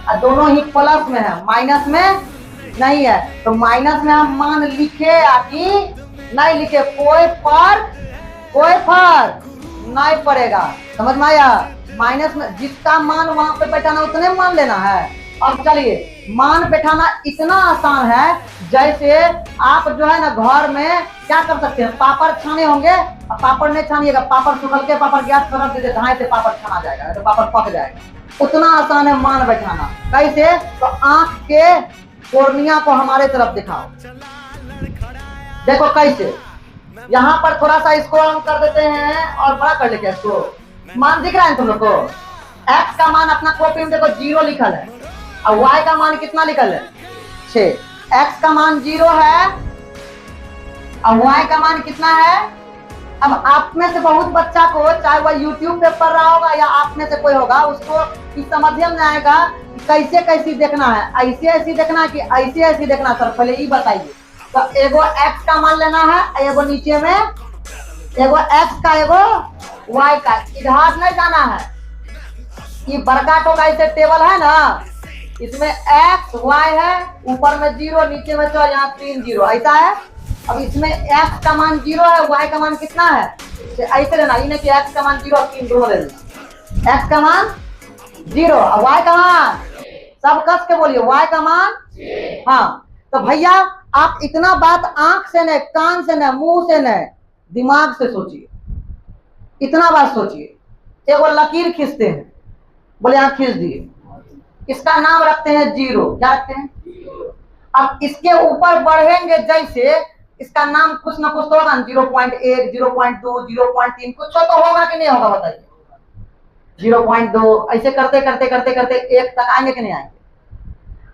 और दोनों ही प्लस में है, माइनस में नहीं है। तो माइनस में हम मान लिखे या कि नहीं लिखे, कोई फर्क नहीं पड़ेगा। समझ में आया? माइनस में जिसका मान वहां पे बैठाना उतने मान लेना है। अब चलिए, मान बैठाना इतना आसान है, जैसे आप जो है ना घर में क्या कर सकते हैं, पापड़ छाने होंगे, पापड़ नहीं छानिएगा, पापड़ सुखल के पापड़ गैस पर रख दीजिए, धाए से पापड़ छाना जाएगा, तो पापड़ पक जाएगा। उतना आसान है मान बैठाना। कैसे? तो आंख के कोर्निया को हमारे तरफ दिखाओ, देखो कैसे। यहाँ पर थोड़ा सा इसको हम कर देते हैं और बड़ा कर लेते हैं इसको। मान दिख रहा है तुम लोग को? x का मान अपना कॉपी में देखो 0 लिखल है, और y का मान कितना लिखल है? 6। x का मान 0 है और y का मान कितना है? अब आप में से बहुत बच्चा को, चाहे वह YouTube पे पढ़ रहा होगा या आप में से कोई होगा, उसको इस समझ में नहीं आएगा कैसे कैसी देखना है, ऐसे ऐसी देखना है कि ऐसे ऐसी देखना। सर पहले ये बताइए। तो एगो x का मान लेना है, एगो नीचे में एगो x का, एगो y का, इधर नहीं जाना है। ये बड़का तो कैसे टेबल है ना, इसमें x y है, ऊपर में 0, नीचे में 4, यहाँ 3 0, ऐसा है। अब इसमें x का मान 0 है, y का मान कितना है, ऐसे लेना, ये नहीं कि x का मान 0 और 3 दोनों ले लेना। x का मान 0 और y का मान, सब कस के बोलिए, y का मान। हाँ, तो भैया आप इतना बात आंख से नहीं, कान से नहीं, मुंह से नहीं, दिमाग से सोचिए। इतना बात सोचिए। एगो लकीर खींचते हैं, बोले यहां खींच दिए, इसका नाम रखते हैं 0। क्या रखते हैं? अब इसके ऊपर बढ़ेंगे जैसे, इसका नाम कुछ ना कुछ तो होगा, 0.1, 0.2, 0.3, कुछ तो होगा कि नहीं होगा बताइए? 0.2, ऐसे करते करते करते करते 1 तक आएंगे कि नहीं आएंगे?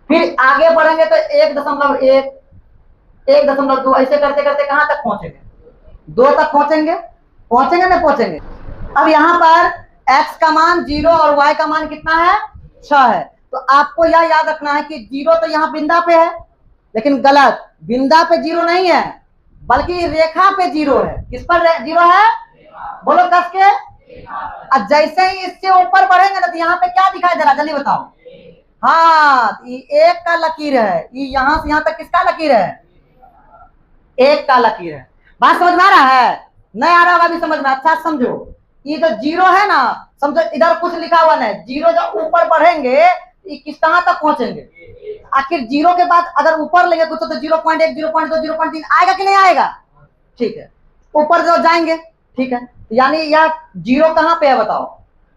फिर आगे बढ़ेंगे तो 1.1, 1.2, ऐसे करते करते कहां तक पहुंचेंगे? 2 तक पहुंचेंगे। पहुंचेंगे ना पहुंचेंगे? अब यहाँ पर x का मान 0 और y का मान कितना है? 6 है। तो आपको यह याद रखना है कि 0 तो यहाँ बिंदा पे है, लेकिन गलत, बिंदा पे 0 नहीं है, बल्कि रेखा पे 0 है। किस पर 0 है? बोलो कस के। और जैसे ही इससे ऊपर बढ़ेंगे ना, तो यहाँ पे क्या दिखाई दे रहा, जल्दी बताओ। हाँ, ये 1 का लकीर है, ये यहाँ से यहाँ तक किसका लकीर है? 1 का लकीर है। बात समझ में आ रहा है? नहीं आ रहा होगा अभी समझ में? अच्छा समझो, ये जो 0 है ना, समझो इधर कुछ लिखा हुआ नहीं, 0 जब ऊपर बढ़ेंगे ये किस कहां तक पहुंचेंगे? आखिर 0 के बाद अगर ऊपर लेंगे कुछ तो 0.1, 0.2, 0.3 आएगा कि नहीं आएगा? ठीक है, ऊपर जो जाएंगे, ठीक है, यानी यह 0 कहां पे है बताओ?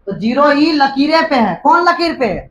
तो 0 ही लकीरें पे है। कौन लकीर पे है?